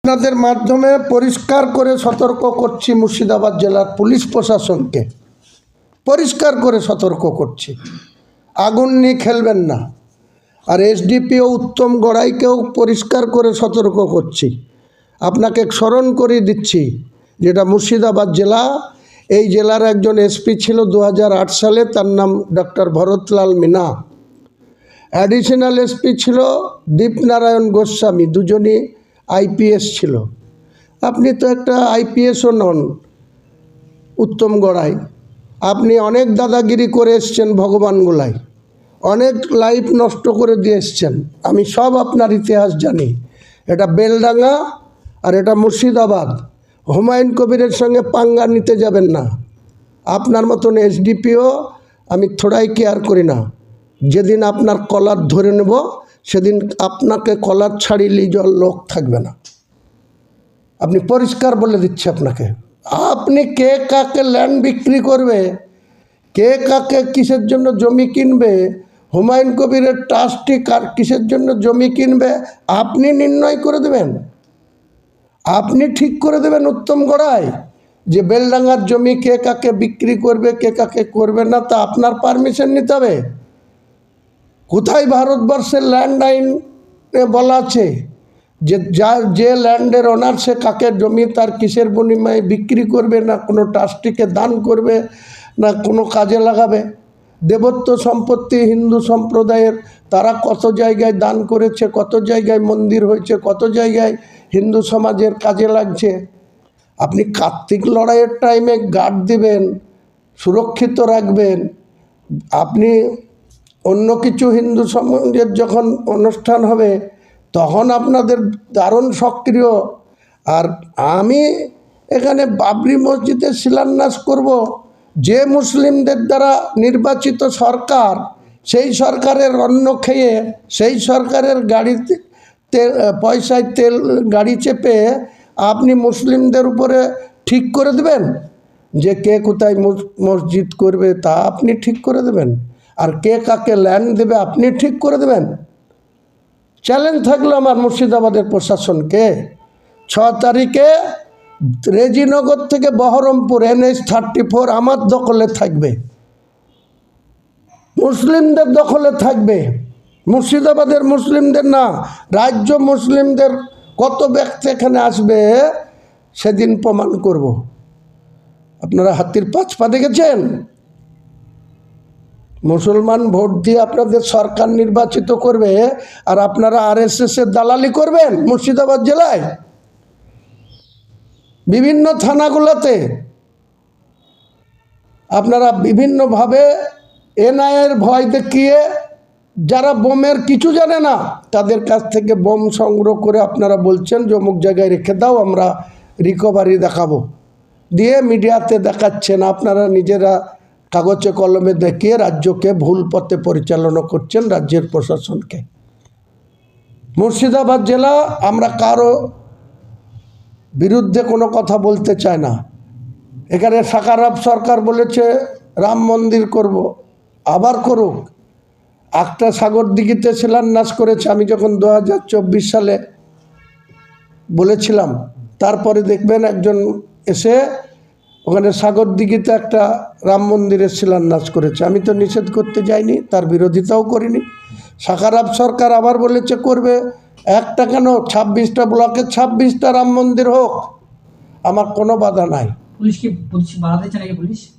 আপনাদের মাধ্যমে পরিষ্কার করে সতর্ক করছি মুর্শিদাবাদ জেলার পুলিশ প্রশাসনকে, পরিষ্কার করে সতর্ক করছি, আগুন নিয়ে খেলবেন না। আর এসডিপিও উত্তম গড়াইকেও পরিষ্কার করে সতর্ক করছি। আপনাকে স্মরণ করিয়ে দিচ্ছি, যেটা মুর্শিদাবাদ জেলা, এই জেলার একজন এসপি ছিল 2008 সালে, তার নাম doctor Bharatlal Meena. Additional SP ছিল দীপনারায়ণ গোস্বামী, দুজনই আইপিএস ছিল। আপনি তো একটা আইপিএসও নন উত্তম গড়াই। আপনি অনেক দাদাগিরি করে এসছেন ভগবানগোলায়, অনেক লাইফ নষ্ট করে দিয়ে এসছেন। আমি সব আপনার ইতিহাস জানি। এটা বেলডাঙ্গা আর এটা মুর্শিদাবাদ। হুমায়ুন কবিরের সঙ্গে পাঙ্গা নিতে যাবেন না। আপনার মতন এসডিপিও আমি থোড়াই কেয়ার করি না। যেদিন আপনার কলার ধরে নেব সেদিন আপনাকে কলার ছাড়িলেই লোক থাকবে না। আপনি পরিষ্কার বলে দিচ্ছি আপনাকে। আপনি কে কাকে ল্যান্ড বিক্রি করবে, কে কাকে কিসের জন্য জমি কিনবে, হুমায়ুন কবিরের ট্রাস্টি কার কিসের জন্য জমি কিনবে, আপনি নির্ণয় করে দেবেন, আপনি ঠিক করে দেবেন উত্তম গড়াই, যে বেলডাঙ্গার জমি কে কাকে বিক্রি করবে, কে কাকে করবে না, তা আপনার পারমিশন নিতে হবে। কোথায় ভারতবর্ষের ল্যান্ড আইনে বলা আছে যে ল্যান্ডের ওনার সে কাকে জমি তার কিসের বিনিময়ে বিক্রি করবে, না কোনো ট্রাস্টিকে দান করবে, না কোনো কাজে লাগাবে? দেবত্ব সম্পত্তি হিন্দু সম্প্রদায়ের, তারা কত জায়গায় দান করেছে, কত জায়গায় মন্দির হয়েছে, কত জায়গায় হিন্দু সমাজের কাজে লাগছে। আপনি কার্তিক লড়াইয়ের টাইমে গার্ড দিবেন, সুরক্ষিত রাখবেন। আপনি অন্য কিছু হিন্দু সমাজের যখন অনুষ্ঠান হবে তখন আপনাদের দারুণ সক্রিয়। আর আমি এখানে বাবরি মসজিদে শিলান্যাস করব, যে মুসলিমদের দ্বারা নির্বাচিত সরকার, সেই সরকারের অন্ন খেয়ে, সেই সরকারের গাড়িতে পয়সায় তেল গাড়ি চেপে আপনি মুসলিমদের উপরে ঠিক করে দেবেন যে কে কোথায় মসজিদ করবে, তা আপনি ঠিক করে দেবেন। আর কে কাকে ল্যান্ড দেবে আপনি ঠিক করে দেবেন। চ্যালেঞ্জ থাকলো আমার মুর্শিদাবাদের প্রশাসনকে, 6 তারিখে রেজিনগর থেকে বহরমপুর NH-34 আমার দখলে থাকবে, মুসলিমদের দখলে থাকবে। মুর্শিদাবাদের মুসলিমদের না, রাজ্য মুসলিমদের কত ব্যক্তি এখানে আসবে সেদিন প্রমাণ করব। আপনারা হাতির 5 পা দেখেছেন? মুসলমান ভোট দিয়ে আপনাদের সরকার নির্বাচিত করবে, আর আপনারা RSS এর দালালি করবেন মুর্শিদাবাদ জেলায় বিভিন্ন থানাগুলোতে। আপনারা বিভিন্নভাবে NIA এর ভয় দেখিয়ে যারা বোমের কিছু জানে না তাদের কাছ থেকে বোম সংগ্রহ করে আপনারা বলছেন যে অমুক জায়গায় রেখে দাও, আমরা রিকভারি দেখাবো, দিয়ে মিডিয়াতে দেখাচ্ছেন। আপনারা নিজেরা কাগজে কলমে দেখিয়ে রাজ্যকে ভুল পথে পরিচালনা করছেন, রাজ্যের প্রশাসনকে। মুর্শিদাবাদ জেলা আমরা কারো বিরুদ্ধে কোনো কথা বলতে চাই না। এখানে সাকারাব সরকার বলেছে রাম মন্দির করব, আবার করুক। একটা সাগরদিঘিতে শিলান্যাস করেছে, আমি যখন 2024 সালে বলেছিলাম, তারপরে দেখবেন একজন এসে ওখানে সাগরদিঘিতে একটা রাম মন্দিরের শিলান্যাস করেছে। আমি তো নিষেধ করতে যাইনি, তার বিরোধিতাও করিনি। সাকারাব সরকার আবার বলেছে করবে, একটা কেন 26টা ব্লকে 26টা রাম মন্দির হোক, আমার কোনো বাধা নাই।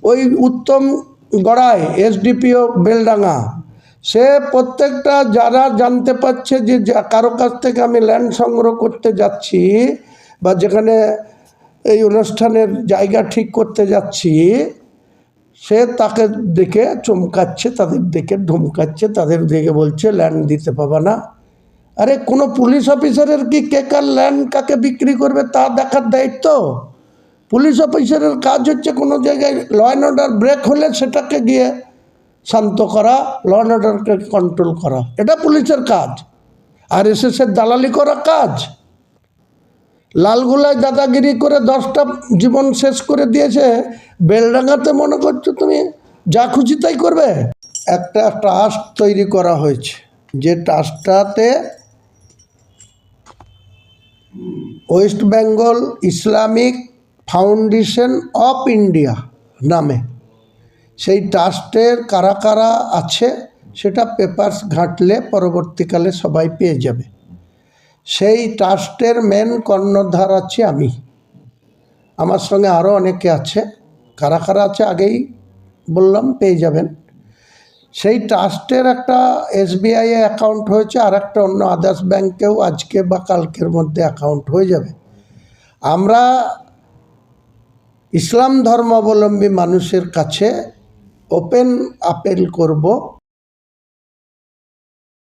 ওই উত্তম গড়াই SDPO বেলডাঙ্গা, সে প্রত্যেকটা যারা জানতে পারছে যে কারো কাছ থেকে আমি ল্যান্ড সংগ্রহ করতে যাচ্ছি বা যেখানে এই অনুষ্ঠানের জায়গা ঠিক করতে যাচ্ছি, সে তাকে দেখে চমকাচ্ছে, তাদের দেখে ধমকাচ্ছে, তাদের দেখে বলছে ল্যান্ড দিতে পাবা না। আরে কোনো পুলিশ অফিসারের কি কে কার ল্যান্ড কাকে বিক্রি করবে তা দেখার দায়িত্ব? পুলিশ অফিসারের কাজ হচ্ছে কোনো জায়গায় ল অ্যান্ড অর্ডার ব্রেক হলে সেটাকে গিয়ে শান্ত করা, ল অ্যান্ড অর্ডারকে কন্ট্রোল করা, এটা পুলিশের কাজ। RSS এর দালালি করা কাজ। লালগোলায় দাদাগিরি করে 10টা জীবন শেষ করে দিয়েছে, বেলডাঙ্গাতে মনে করছো তুমি যা খুশি তাই করবে? একটা ট্রাস্ট তৈরি করা হয়েছে, যে ট্রাস্টটাতে West Bengal Islamic Foundation of India নামে সেই ট্রাস্টের কারা কারা আছে সেটা পেপারস ঘাঁটলে পরবর্তীকালে সবাই পেয়ে যাবে। সেই ট্রাস্টের মেন কর্ণধার আছি আমি, আমার সঙ্গে আরও অনেকে আছে। কারা কারা আছে আগেই বললাম, পেয়ে যাবেন। সেই ট্রাস্টের একটা SBI এ অ্যাকাউন্ট হয়েছে, আর একটা অন্য আদার্স ব্যাংকেও আজকে বা কালকের মধ্যে অ্যাকাউন্ট হয়ে যাবে। আমরা ইসলাম ধর্মাবলম্বী মানুষের কাছে ওপেন আপিল করব